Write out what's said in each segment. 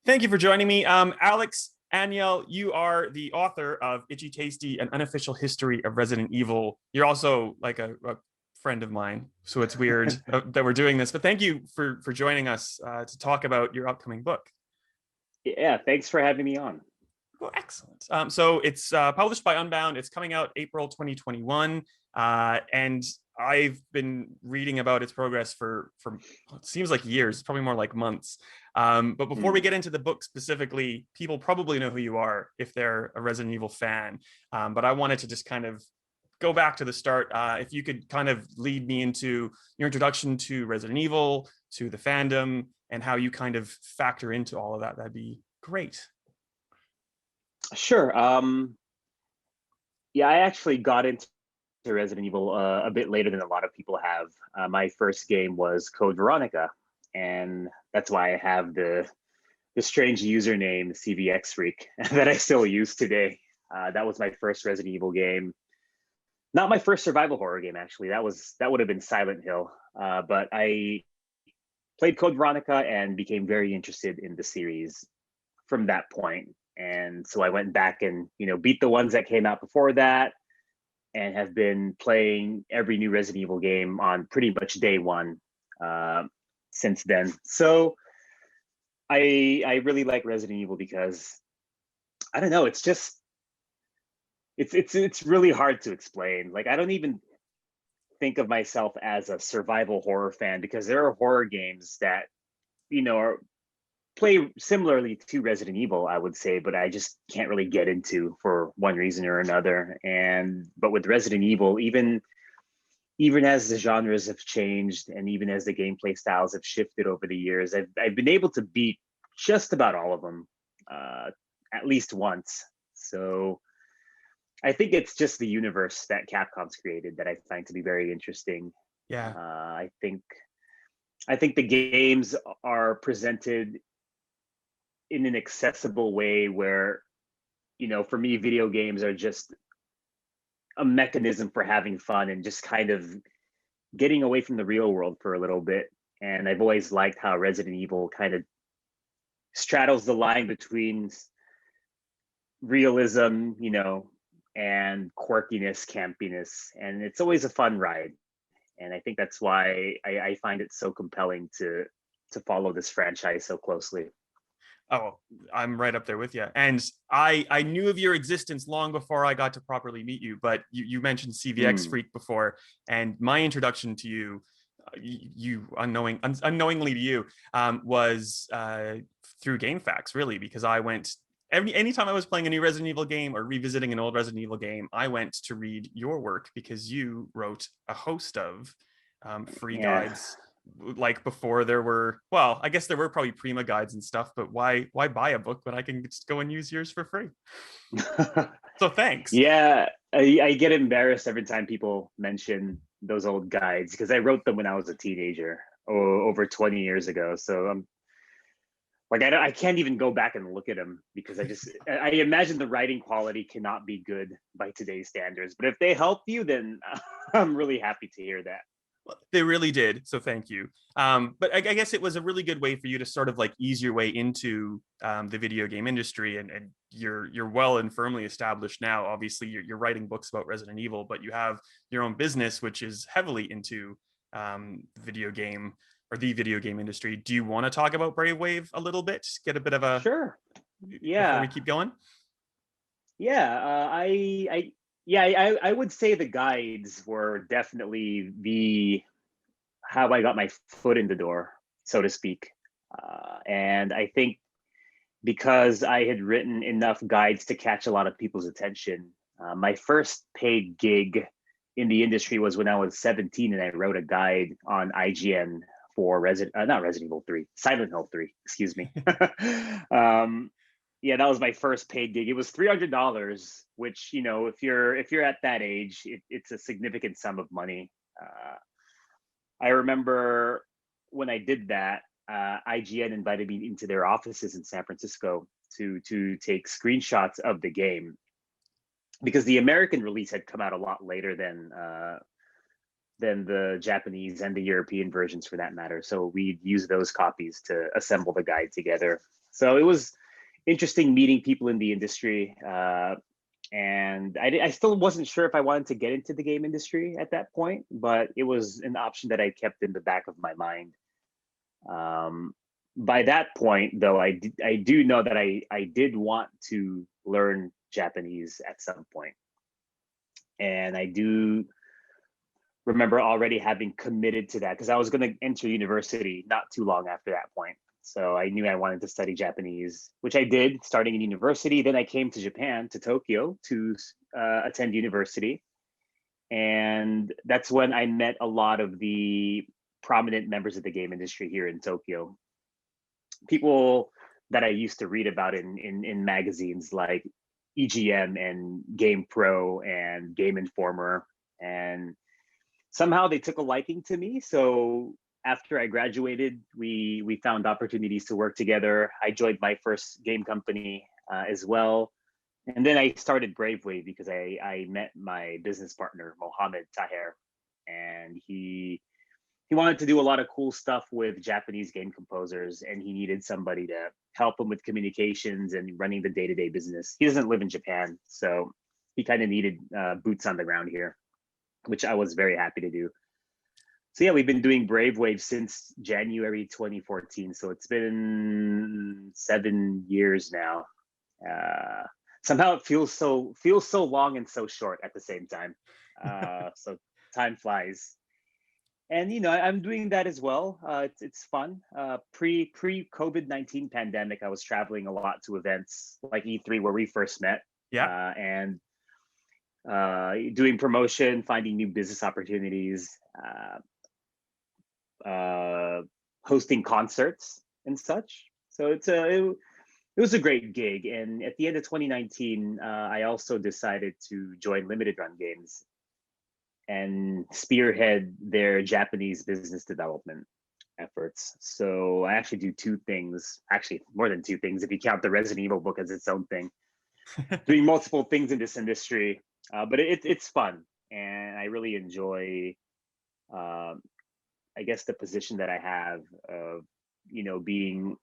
Thank you for joining me. Alex Aniel, you are the author of Itchy Tasty, An Unofficial History of Resident Evil. You're also like a friend of mine, so it's weird that we're doing this. But thank you for joining us to talk about your upcoming book. Yeah, thanks for having me on. Well, excellent. So it's published by Unbound. It's coming out April 2021, and I've been reading about its progress for it seems like years, probably more like months. But before we get into the book specifically, people probably know who you are if they're a Resident Evil fan. But I wanted to just kind of go back to the start. If you could kind of lead me into your introduction to Resident Evil, to the fandom, and how you kind of factor into all of that, that'd be great. Sure. Yeah, I actually got into Resident Evil a bit later than a lot of people have. My first game was Code Veronica, and that's why I have the strange username CVX Freak that I still use today. That was my first Resident Evil game. Not my first survival horror game, actually. That would have been Silent Hill. But I played Code Veronica and became very interested in the series from that point. And so I went back and beat the ones that came out before that, and have been playing every new Resident Evil game on pretty much day one since then. So I really like Resident Evil because I don't know, it's really hard to explain. Like, I don't even think of myself as a survival horror fan, because there are horror games that play similarly to Resident Evil, I would say, but I just can't really get into for one reason or another. But with Resident Evil, even as the genres have changed and even as the gameplay styles have shifted over the years, I've been able to beat just about all of them at least once. So I think it's just the universe that Capcom's created that I find to be very interesting. Yeah. I think the games are presented in an accessible way where, for me, video games are just a mechanism for having fun and just kind of getting away from the real world for a little bit. And I've always liked how Resident Evil kind of straddles the line between realism, and quirkiness, campiness. And it's always a fun ride. And I think that's why I find it so compelling to follow this franchise so closely. Oh, I'm right up there with you. And I knew of your existence long before I got to properly meet you, but you mentioned CVX Freak before, and my introduction to you, unknowingly to you, was through GameFAQs, really, because I went anytime I was playing a new Resident Evil game or revisiting an old Resident Evil game, I went to read your work because you wrote a host of free guides. Like, before there were, well, I guess there were probably Prima guides and stuff, but why buy a book when I can just go and use yours for free? So thanks. Yeah, I get embarrassed every time people mention those old guides, because I wrote them when I was a teenager, over 20 years ago. So I'm like, I can't even go back and look at them, because I imagine the writing quality cannot be good by today's standards. But if they help you, then I'm really happy to hear that. They really did, so thank you. But I guess it was a really good way for you to sort of like ease your way into the video game industry, and you're well and firmly established now. Obviously, you're writing books about Resident Evil, but you have your own business, which is heavily into the video game industry. Do you want to talk about Brave Wave a little bit? Get a bit of a Sure. Yeah. Before we keep going. Yeah, I would say the guides were definitely how I got my foot in the door, so to speak. And I think because I had written enough guides to catch a lot of people's attention, my first paid gig in the industry was when I was 17, and I wrote a guide on IGN for not Resident Evil 3, Silent Hill 3, excuse me. Yeah, that was my first paid gig. It was $300, which, if you're at that age, it's a significant sum of money. I remember when I did that, IGN invited me into their offices in San Francisco to take screenshots of the game, because the American release had come out a lot later than the Japanese and the European versions, for that matter. So we'd use those copies to assemble the guide together. So it was interesting meeting people in the industry. And I still wasn't sure if I wanted to get into the game industry at that point, but it was an option that I kept in the back of my mind. By that point, though, I do know that I did want to learn Japanese at some point. And I do remember already having committed to that because I was going to enter university not too long after that point. So I knew I wanted to study Japanese, which I did starting in university. Then I came to Japan, to Tokyo, to attend university. And that's when I met a lot of the prominent members of the game industry here in Tokyo. People that I used to read about in magazines like EGM and Game Pro and Game Informer. And somehow they took a liking to me. So after I graduated, we found opportunities to work together. I joined my first game company as well. And then I started Brave Wave because I met my business partner, Mohammed Taher, and he wanted to do a lot of cool stuff with Japanese game composers, and he needed somebody to help him with communications and running the day-to-day business. He doesn't live in Japan, so he kind of needed boots on the ground here, which I was very happy to do. So yeah, we've been doing Brave Wave since January 2014. So it's been 7 years now. Somehow it feels so long and so short at the same time. So time flies. And I'm doing that as well. It's fun. Pre COVID-19 pandemic, I was traveling a lot to events like E3 where we first met. Yeah. And doing promotion, finding new business opportunities, hosting concerts and such. So it was a great gig. And at the end of 2019, I also decided to join Limited Run Games and spearhead their Japanese business development efforts. So I actually do two things, actually more than two things if you count the Resident Evil book as its own thing. Doing multiple things in this industry, but it's fun, and I really enjoy I guess the position that I have of being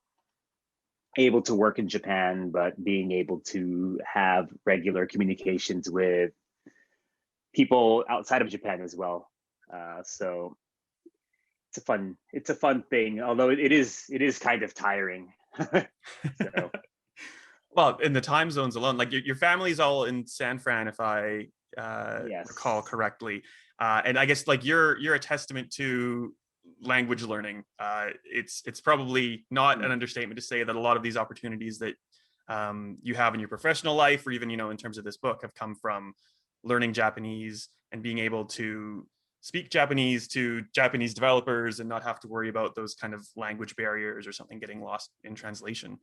able to work in Japan, but being able to have regular communications with people outside of Japan as well. So it's a fun thing, although it is kind of tiring. So. Well, in the time zones alone, like your family's all in San Fran, if I Yes. recall correctly, and I guess like you're a testament to language learning. It's probably not an understatement to say that a lot of these opportunities that you have in your professional life, or even in terms of this book, have come from learning Japanese and being able to speak Japanese to Japanese developers and not have to worry about those kind of language barriers or something getting lost in translation.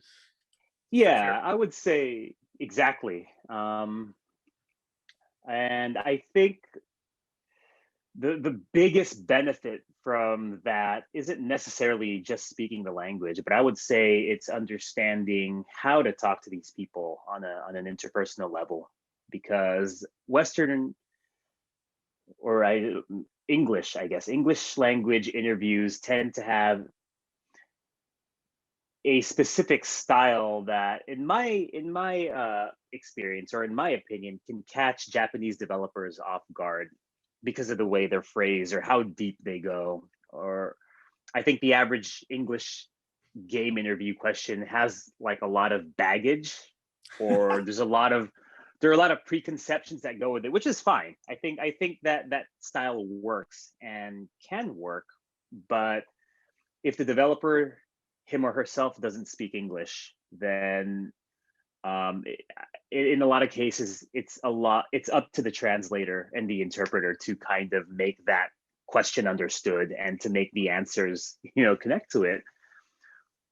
Yeah, I would say exactly. And I think the biggest benefit from that isn't necessarily just speaking the language, but I would say it's understanding how to talk to these people on an interpersonal level, because Western or English, I guess, English language interviews tend to have a specific style that in my experience, or in my opinion, can catch Japanese developers off guard because of the way they're phrased or how deep they go. Or I think the average English game interview question has like a lot of baggage, or there are a lot of preconceptions that go with it, which is fine. I think that style works and can work, but if the developer, him or herself, doesn't speak English, then in a lot of cases, it's up to the translator and the interpreter to kind of make that question understood and to make the answers, connect to it.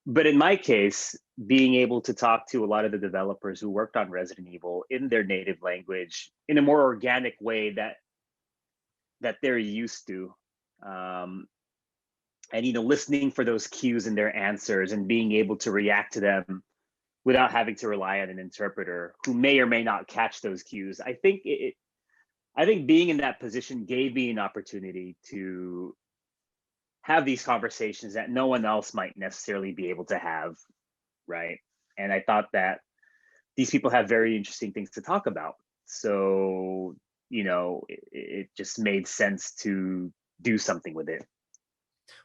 But in my case, being able to talk to a lot of the developers who worked on Resident Evil in their native language in a more organic way that they're used to, and listening for those cues in their answers and being able to react to them without having to rely on an interpreter who may or may not catch those cues. I think being in that position gave me an opportunity to have these conversations that no one else might necessarily be able to have, right? And I thought that these people have very interesting things to talk about. So, it just made sense to do something with it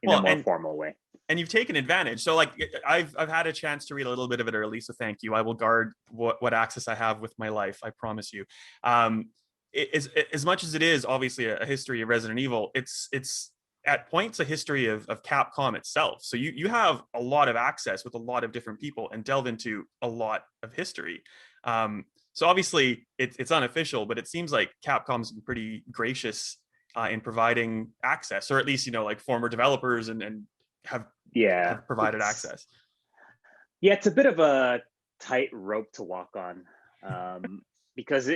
in a Well, more formal way. and you've taken advantage. So like I've had a chance to read a little bit of it early, so thank you. I will guard what access I have with my life, I promise you. As much as it is obviously a history of Resident Evil, it's at points a history of Capcom itself. So you have a lot of access with a lot of different people and delve into a lot of history. So obviously it's unofficial, but it seems like Capcom's been pretty gracious in providing access, or at least like former developers and have Yeah, have provided access. it's a bit of a tight rope to walk on, because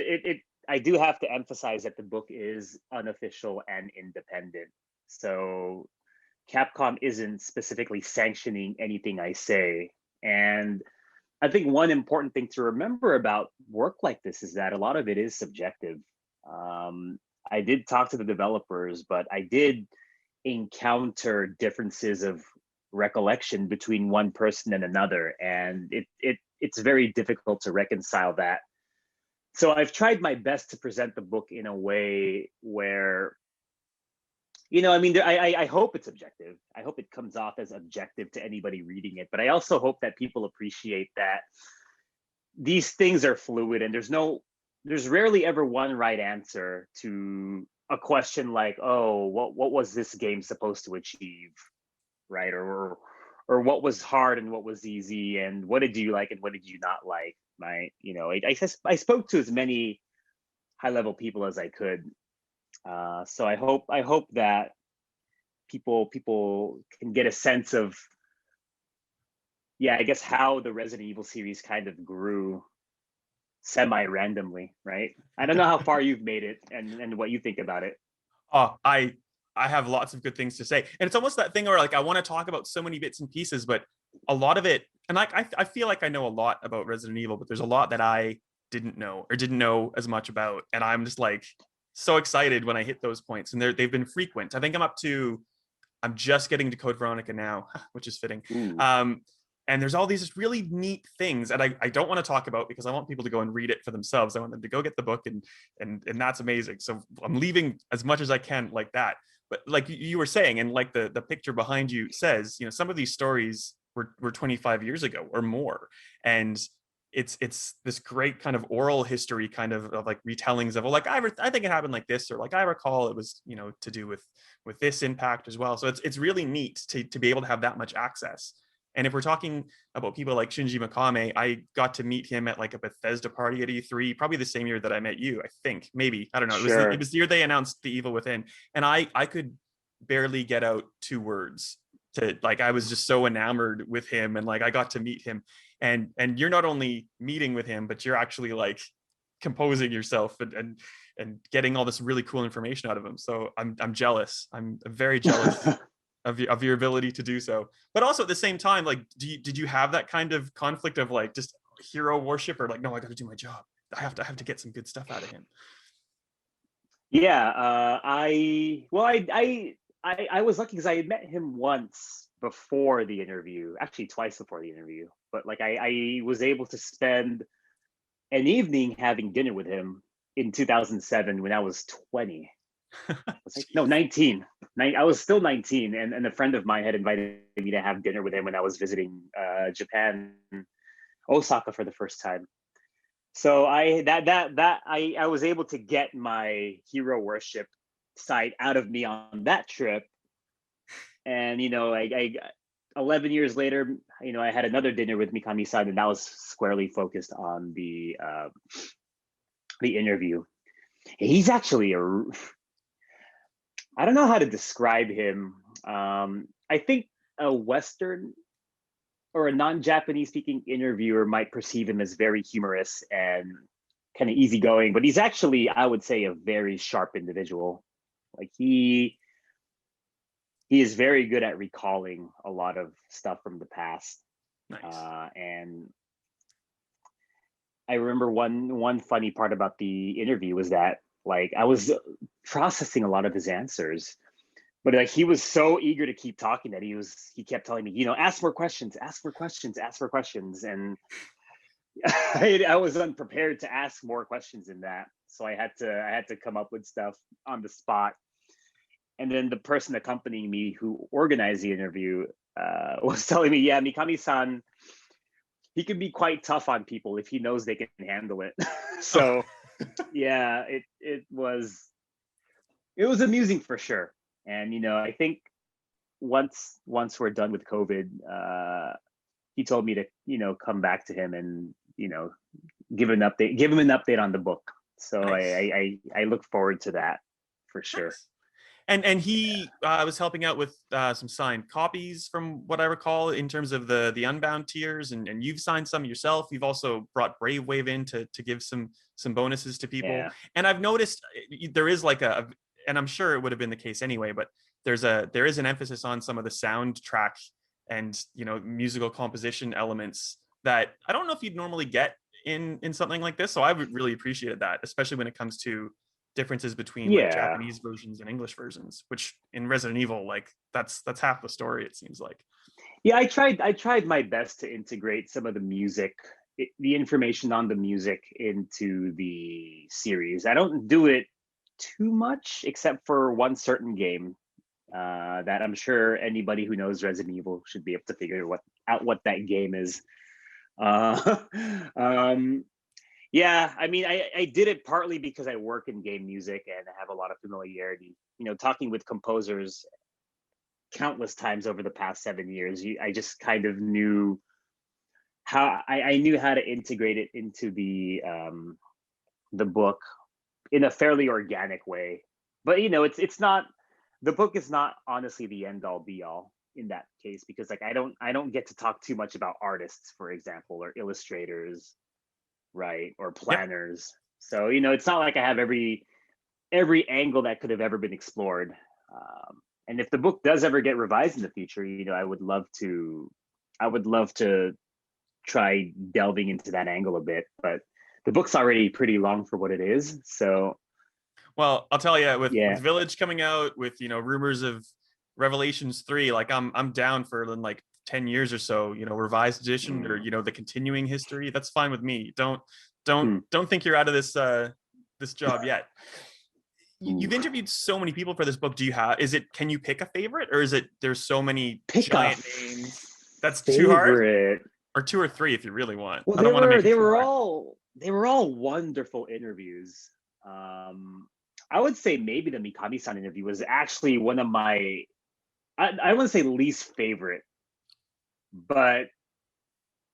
I do have to emphasize that the book is unofficial and independent. So Capcom isn't specifically sanctioning anything I say. And I think one important thing to remember about work like this is that a lot of it is subjective. I did talk to the developers, but I did encounter differences of recollection between one person and another, and it's very difficult to reconcile that. So I've tried my best to present the book in a way where, I hope it's objective. I hope it comes off as objective to anybody reading it, but I also hope that people appreciate that these things are fluid, and there's rarely ever one right answer to a question like, oh, what was this game supposed to achieve, right? Or what was hard and what was easy, and what did you like and what did you not like, right? I spoke to as many high level people as I could. So I hope that people can get a sense of, I guess, how the Resident Evil series kind of grew semi-randomly, right? I don't know how far you've made it and what you think about it. Oh, I have lots of good things to say, and it's almost that thing where like I want to talk about so many bits and pieces, but a lot of it, and like I feel like I know a lot about Resident Evil, but there's a lot that I didn't know or didn't know as much about, and I'm just like so excited when I hit those points, and they've been frequent. I think I'm just getting to Code Veronica now, which is fitting. And there's all these really neat things that I don't want to talk about because I want people to go and read it for themselves. I want them to go get the book, and that's amazing. So I'm leaving as much as I can like that. But like you were saying, and like the picture behind you says, some of these stories were 25 years ago or more, and it's this great kind of oral history kind of like retellings of, well, like I think it happened like this, or like I recall it was to do with this impact as well. So it's really neat to be able to have that much access. And if we're talking about people like Shinji Mikami, I got to meet him at like a Bethesda party at E3, probably the same year that I met you, I think. Maybe. I don't know. Sure. It was the year they announced The Evil Within. And I could barely get out 2 words to, like, I was just so enamored with him, and like I got to meet him. And you're not only meeting with him, but you're actually like composing yourself and getting all this really cool information out of him. So I'm jealous. I'm very jealous of your ability to do so. But also at the same time, like, did you have that kind of conflict of like just hero worship, or like, no, I got to do my job. I have to get some good stuff out of him. Yeah, I was lucky because I had met him once before the interview, actually twice before the interview. But like I was able to spend an evening having dinner with him in 2007 when I was 20. No, 19. I was still 19, and a friend of mine had invited me to have dinner with him when I was visiting Japan, Osaka, for the first time. So I was able to get my hero worship side out of me on that trip. And I 11 years later, I had another dinner with Mikami-san, and that was squarely focused on the interview. He's actually I don't know how to describe him. I think a Western or a non-Japanese speaking interviewer might perceive him as very humorous and kind of easygoing, but he's actually, I would say, a very sharp individual. Like he is very good at recalling a lot of stuff from the past. Nice. And I remember one funny part about the interview was that, like, I was processing a lot of his answers, but like he was so eager to keep talking that he kept telling me, ask more questions, ask more questions, ask more questions, and I was unprepared to ask more questions in that, so I had to come up with stuff on the spot. And then the person accompanying me who organized the interview was telling me, yeah, Mikami-san, he can be quite tough on people if he knows they can handle it. So yeah, it was amusing for sure. And I think once we're done with COVID, he told me to come back to him and give him an update on the book. So Nice. I look forward to that for sure. Nice. And he was helping out with some signed copies, from what I recall, in terms of the Unbound tiers, and you've signed some yourself. You've also brought Brave Wave in to give some bonuses to people. Yeah. And I've noticed there is like and I'm sure it would have been the case anyway, but there is an emphasis on some of the soundtrack and musical composition elements that I don't know if you'd normally get in something like this. So I would really appreciated that, especially when it comes to differences between like Yeah. Japanese versions and English versions, which in Resident Evil, like that's half the story, it seems like. Yeah, I tried my best to integrate some of the music, the information on the music into the series. I don't do it too much, except for one certain game that I'm sure anybody who knows Resident Evil should be able to figure out what that game is. Yeah, I mean, I did it partly because I work in game music and I have a lot of familiarity. Talking with composers countless times over the past 7 years, I just kind of knew how I knew how to integrate it into the book in a fairly organic way. But it's not, the book is not honestly the end all be all in that case, because like I don't get to talk too much about artists, for example, or illustrators, right, or planners. Yep. So it's not like I have every angle that could have ever been explored. And if the book does ever get revised in the future, I would love to try delving into that angle a bit. But the book's already pretty long for what it is. So, well, I'll tell you, with Village coming out, with rumors of Revelations 3, like I'm down for like 10 years or so, revised edition, or the continuing history. That's fine with me. Don't think you're out of this job yet. You've interviewed so many people for this book. Can you pick a favorite, or is it there's so many giant names that's favorite. Too hard? Or 2 or 3 if you really want. Well, I don't want to make they were all wonderful interviews. I would say maybe the Mikami-san interview was actually one of my, I wouldn't say least favorite, but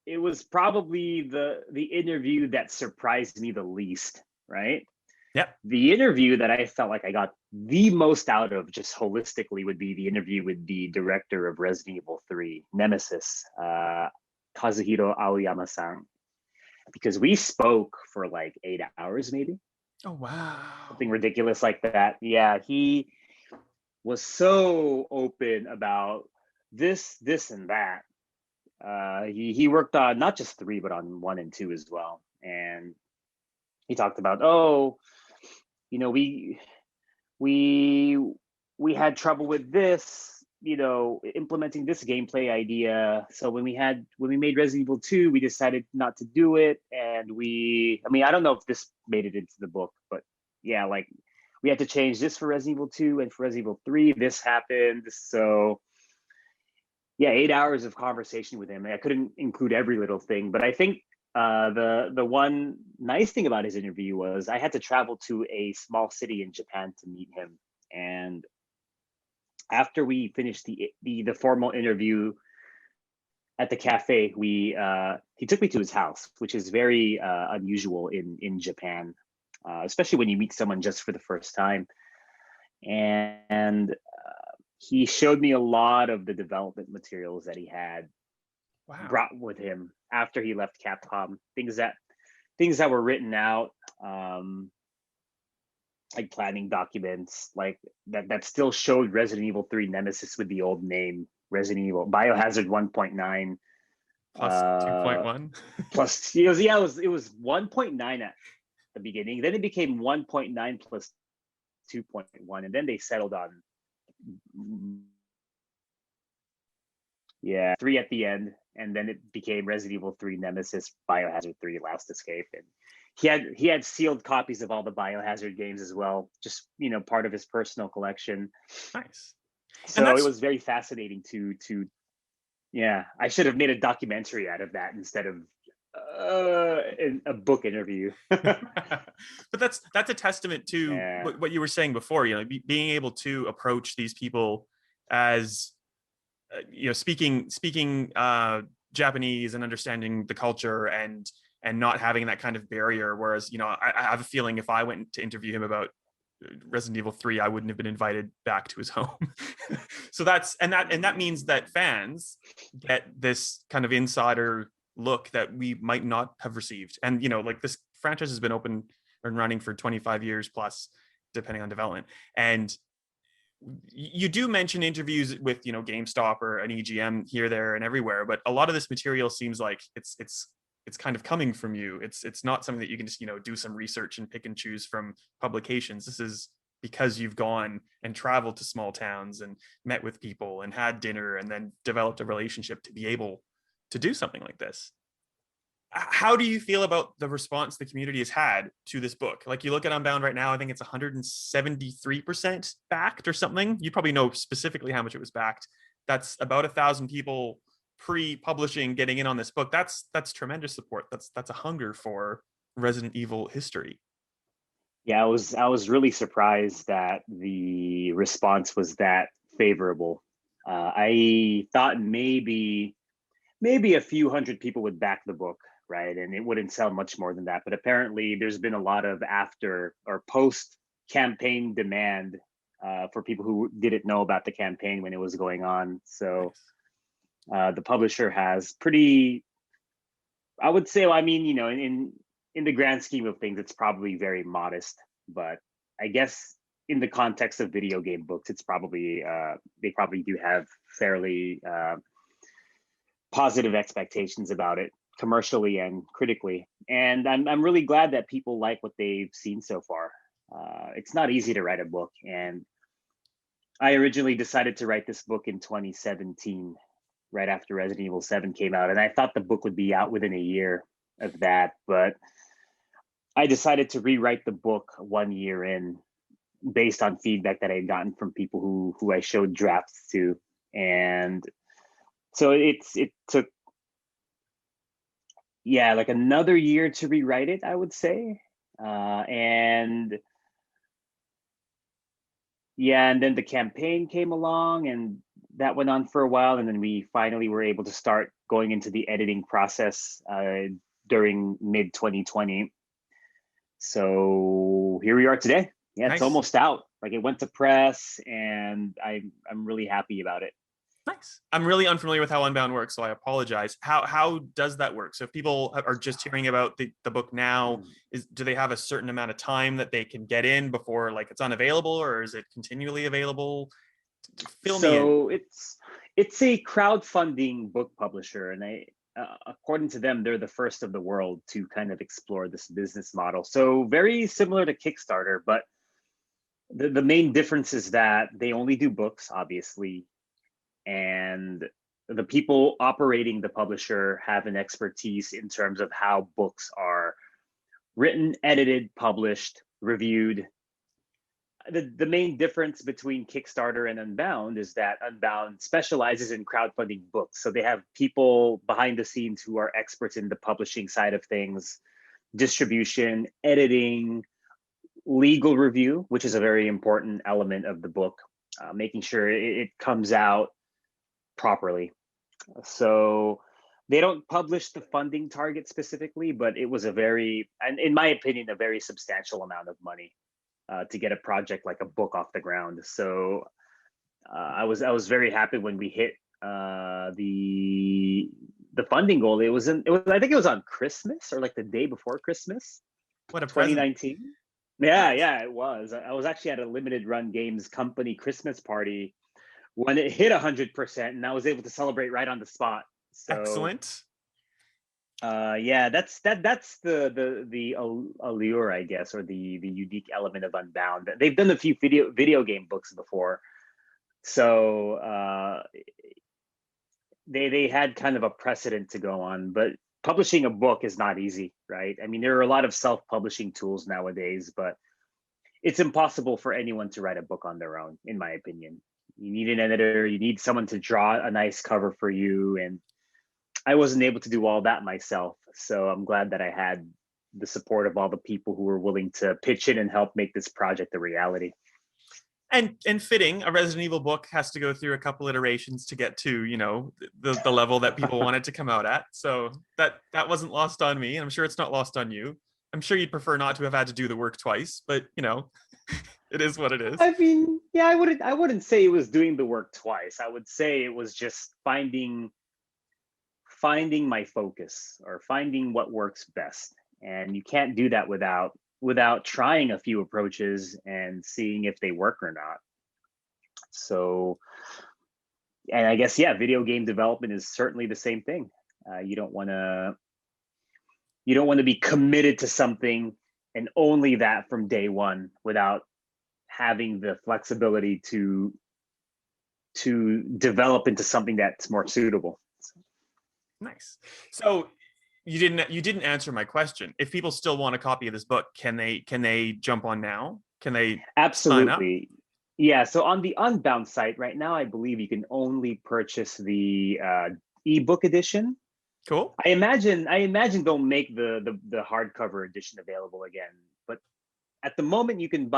it was probably the interview that surprised me the least, right? Yeah. The interview that I felt like I got the most out of, just holistically, would be the interview with the director of Resident Evil 3, Nemesis, Kazuhiro Aoyama-san, because we spoke for like 8 hours, maybe. Oh, wow. Something ridiculous like that. Yeah, he was so open about this and that. He worked on not just 3, but on 1 and 2 as well. And he talked about, we had trouble with this, implementing this gameplay idea. So when we made Resident Evil 2, we decided not to do it. And I don't know if this made it into the book, but yeah, like we had to change this for Resident Evil 2, and for Resident Evil 3, this happened. So yeah, 8 hours of conversation with him. I couldn't include every little thing, but I think the one nice thing about his interview was I had to travel to a small city in Japan to meet him. And after we finished the formal interview at the cafe, he took me to his house, which is very unusual in Japan, especially when you meet someone just for the first time. And he showed me a lot of the development materials that he had brought with him after he left Capcom. Things that were written out, like planning documents, like that still showed Resident Evil 3 Nemesis with the old name Resident Evil Biohazard 1.9 plus 2.1 plus it was 1.9 at the beginning. Then it became 1.9 plus 2.1, and then they settled on Yeah, 3 at the end, and then it became Resident Evil 3 Nemesis, Biohazard 3 Last Escape, and he had sealed copies of all the Biohazard games as well, just part of his personal collection. Nice. And So it that's was very fascinating to yeah. I should have made a documentary out of that instead of a book interview. but that's a testament to Yeah. what you were saying before, being able to approach these people as speaking Japanese and understanding the culture and not having that kind of barrier. Whereas, I have a feeling if I went to interview him about Resident Evil 3, I wouldn't have been invited back to his home. So that means that fans get this kind of insider look that we might not have received. And like, this franchise has been open and running for 25 years plus, depending on development. And you do mention interviews with GameStop or an EGM here, there, and everywhere, but a lot of this material seems like it's kind of coming from you. It's not something that you can just do some research and pick and choose from publications. This is because you've gone and traveled to small towns and met with people and had dinner and then developed a relationship to be able to do something like this. How do you feel about the response the community has had to this book? Like, you look at Unbound right now, I think it's 173% backed or something. You probably know specifically how much it was backed. That's about 1,000 people pre-publishing getting in on this book. That's tremendous support. That's a hunger for Resident Evil history. Yeah, I was really surprised that the response was that favorable. I thought maybe a few hundred people would back the book, right? And it wouldn't sell much more than that. But apparently there's been a lot of after or post campaign demand for people who didn't know about the campaign when it was going on. So the publisher has pretty, I would say, well, I mean, in the grand scheme of things, it's probably very modest. But I guess in the context of video game books, it's probably, they probably do have fairly positive expectations about it, commercially and critically. And I'm really glad that people like what they've seen so far. It's not easy to write a book, and I originally decided to write this book in 2017, right after Resident Evil 7 came out, and I thought the book would be out within a year of that, but I decided to rewrite the book 1 year in, based on feedback that I had gotten from people who I showed drafts to. And so it took, yeah, like another year to rewrite it, I would say. And yeah, and then the campaign came along, and that went on for a while, and then we finally were able to start going into the editing process during mid 2020. So here we are today. Yeah, Nice. It's almost out. Like, it went to press, and I'm really happy about it. Nice. I'm really unfamiliar with how Unbound works, so I apologize. How does that work? So if people are just hearing about the book now, do they have a certain amount of time that they can get in before, like, it's unavailable, or is it continually available? Fill me in. It's a crowdfunding book publisher, and according to them, they're the first of the world to kind of explore this business model. So very similar to Kickstarter, but the main difference is that they only do books, obviously, and the people operating the publisher have an expertise in terms of how books are written, edited, published, reviewed. The main difference between Kickstarter and Unbound is that Unbound specializes in crowdfunding books. So they have people behind the scenes who are experts in the publishing side of things, distribution, editing, legal review, which is a very important element of the book, making sure it comes out properly. So they don't publish the funding target specifically, but it was and in my opinion, a very substantial amount of money to get a project like a book off the ground. So I was very happy when we hit the funding goal. It was I think it was on Christmas, or like the day before Christmas. What a 2019. present. Yeah, it was. I was actually at a limited run games company Christmas party when it hit 100%, and I was able to celebrate right on the spot. So excellent. Yeah, that's the allure, I guess, or the unique element of Unbound. They've done a few video game books before, So they had kind of a precedent to go on, but publishing a book is not easy, right? I mean, there are a lot of self-publishing tools nowadays, but it's impossible for anyone to write a book on their own, in my opinion. You need an editor, you need someone to draw a nice cover for you, and I wasn't able to do all that myself. So I'm glad that I had the support of all the people who were willing to pitch in and help make this project a reality. And fitting, a Resident Evil book has to go through a couple iterations to get to, you know, the level that people want it to come out at. So that wasn't lost on me, and I'm sure it's not lost on you. I'm sure you'd prefer not to have had to do the work twice, but you know, it is what it is. I mean, yeah, I wouldn't say it was doing the work twice. I would say it was just finding my focus, or finding what works best. And you can't do that without trying a few approaches and seeing if they work or not. So, and I guess, yeah, video game development is certainly the same thing. You don't want to be committed to something and only that from day one without having the flexibility to develop into something that's more suitable. Nice. So you didn't answer my question. If people still want a copy of this book, can they jump on now? Can they Absolutely. Yeah. So on the Unbound site right now, I believe you can only purchase the ebook edition. Cool. I imagine they'll make the hardcover edition available again. But at the moment, you can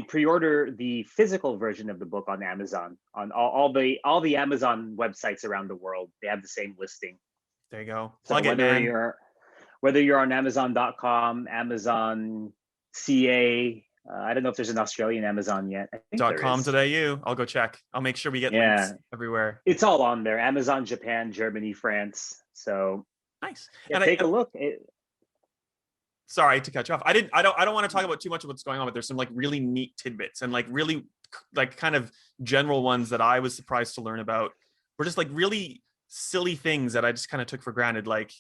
pre-order the physical version of the book on Amazon, on all the Amazon websites around the world. They have the same listing. There you go. Plug it, man. Whether you're on Amazon.com, Amazon CA, I don't know if there's an Australian Amazon yet. I think .com today. I'll go check. I'll make sure we get links everywhere. It's all on there. Amazon, Japan, Germany, France. So nice. Yeah, and take a look. Sorry to cut you off. I don't want to talk about too much of what's going on, but there's some like really neat tidbits and like really like kind of general ones that I was surprised to learn about. Were just like really silly things that I just kind of took for granted, like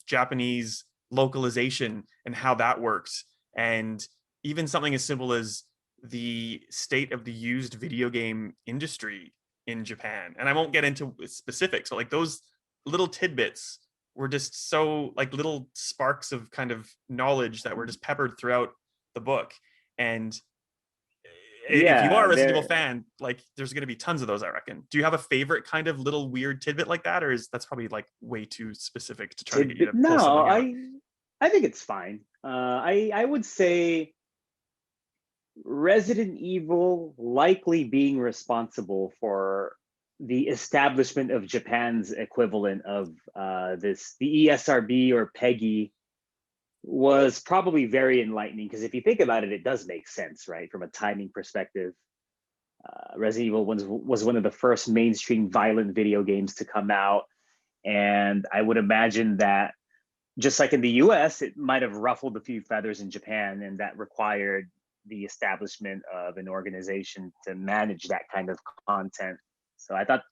Japanese localization and how that works, and even something as simple as the state of the used video game industry in Japan. And I won't get into specifics, but like those little tidbits were just so like little sparks of kind of knowledge that were just peppered throughout the book. And if you are a Resident Evil fan, like there's going to be tons of those, I reckon. Do you have a favorite kind of little weird tidbit like that, or is that's probably like way too specific to try to get you to pull something out? I think it's fine. I would say Resident Evil likely being responsible for the establishment of Japan's equivalent of the ESRB or PEGI was probably very enlightening, because if you think about it, it does make sense, right? From a timing perspective, Resident Evil was one of the first mainstream violent video games to come out. And I would imagine that just like in the US, it might have ruffled a few feathers in Japan, and that required the establishment of an organization to manage that kind of content. So I thought,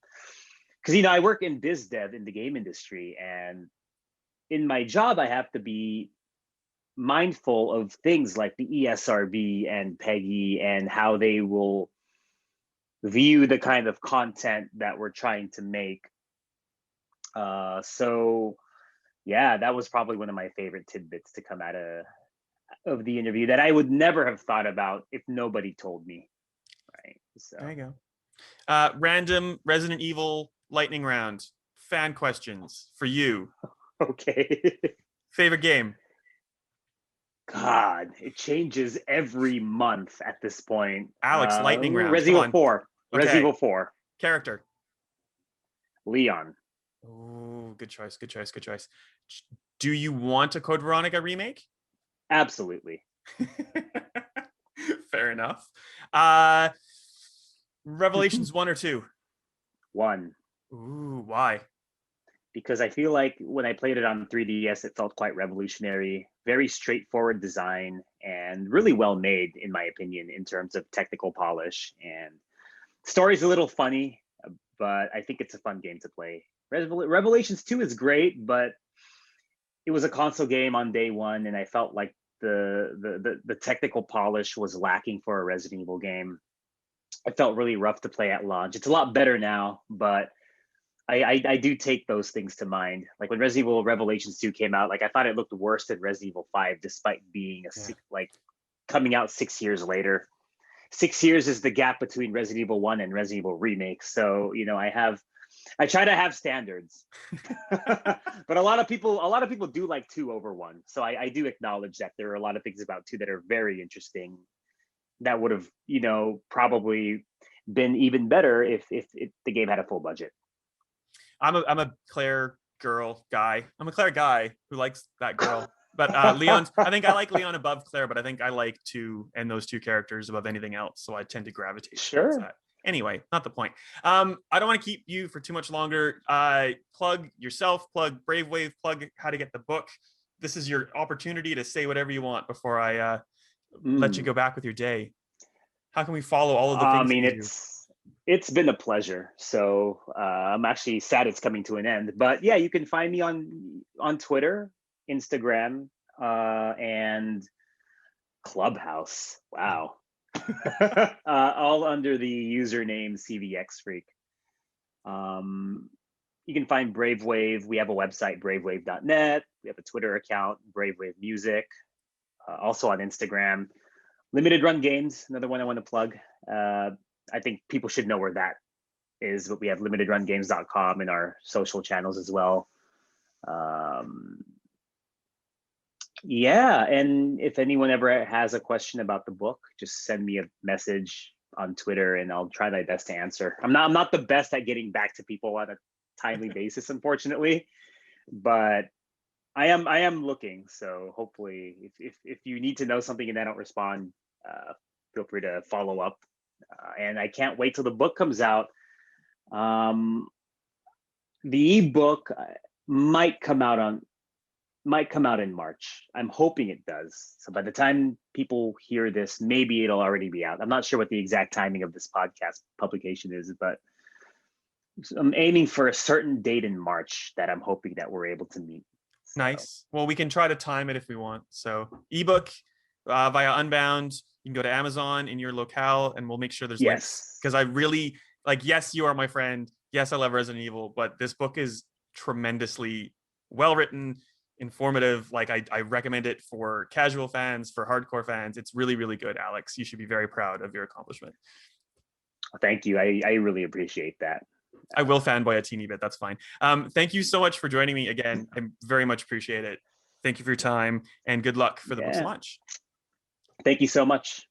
because, I work in biz dev in the game industry, and in my job, I have to be mindful of things like the ESRB and PEGI and how they will view the kind of content that we're trying to make. So yeah, that was probably one of my favorite tidbits to come out of the interview that I would never have thought about if nobody told me. Right. So there you go. Random Resident Evil lightning round. Fan questions for you. Okay. Favorite game? God, it changes every month at this point. Alex, lightning round. Resident Evil 4. Okay. Resident Evil 4. Character? Leon. Oh, good choice. Do you want a Code Veronica remake? Absolutely. Fair enough. Revelations 1 or 2? 1. Ooh, why? Because I feel like when I played it on 3DS, it felt quite revolutionary, very straightforward design, and really well made, in my opinion, in terms of technical polish. And story's a little funny, but I think it's a fun game to play. Revelations 2 is great, but it was a console game on day one, and I felt like the technical polish was lacking for a Resident Evil game. it felt really rough to play at launch. It's a lot better now, but I do take those things to mind. Like when Resident Evil Revelations 2 came out, like I thought it looked worse than Resident Evil 5, despite being like coming out 6 years later. 6 years is the gap between Resident Evil 1 and Resident Evil Remake. So, I try to have standards. But a lot of people do like 2 over 1. So I do acknowledge that there are a lot of things about 2 that are very interesting that would have, probably been even better if the game had a full budget. I'm a Claire girl guy. I'm a Claire guy who likes that girl. But Leon's, I think I like Leon above Claire, but I think I like those 2 characters above anything else. So I tend to gravitate towards that. Anyway, not the point. I don't want to keep you for too much longer. Plug yourself, plug Brave Wave, plug how to get the book. This is your opportunity to say whatever you want before I let you go back with your day. How can we follow all of the things? I mean, it's been a pleasure. So I'm actually sad it's coming to an end. But yeah, you can find me on Twitter, Instagram, and Clubhouse. Wow. All under the username CVX Freak. You can find Brave Wave. We have a website, bravewave.net. We have a Twitter account, Brave Wave Music. Also on Instagram. Limited Run Games, another one I want to plug. I think people should know where that is, but we have limitedrungames.com in our social channels as well. Yeah, and if anyone ever has a question about the book, just send me a message on Twitter and I'll try my best to answer. I'm not the best at getting back to people on a timely basis, unfortunately, but I am looking. So hopefully if you need to know something and I don't respond, feel free to follow up. And I can't wait till the book comes out. The ebook might come out in March. I'm hoping it does. So by the time people hear this, maybe it'll already be out. I'm not sure what the exact timing of this podcast publication is, but I'm aiming for a certain date in March that I'm hoping that we're able to meet. So. Nice. Well, we can try to time it if we want. So ebook via Unbound. You can go to Amazon in your locale and we'll make sure there's links. Because I really yes, you are my friend. Yes, I love Resident Evil, but this book is tremendously well written, informative. I recommend it for casual fans, for hardcore fans. It's really, really good, Alex. You should be very proud of your accomplishment. Thank you. I really appreciate that. I will fanboy a teeny bit. That's fine. Thank you so much for joining me again. I very much appreciate it. Thank you for your time and good luck for the book's launch. Thank you so much.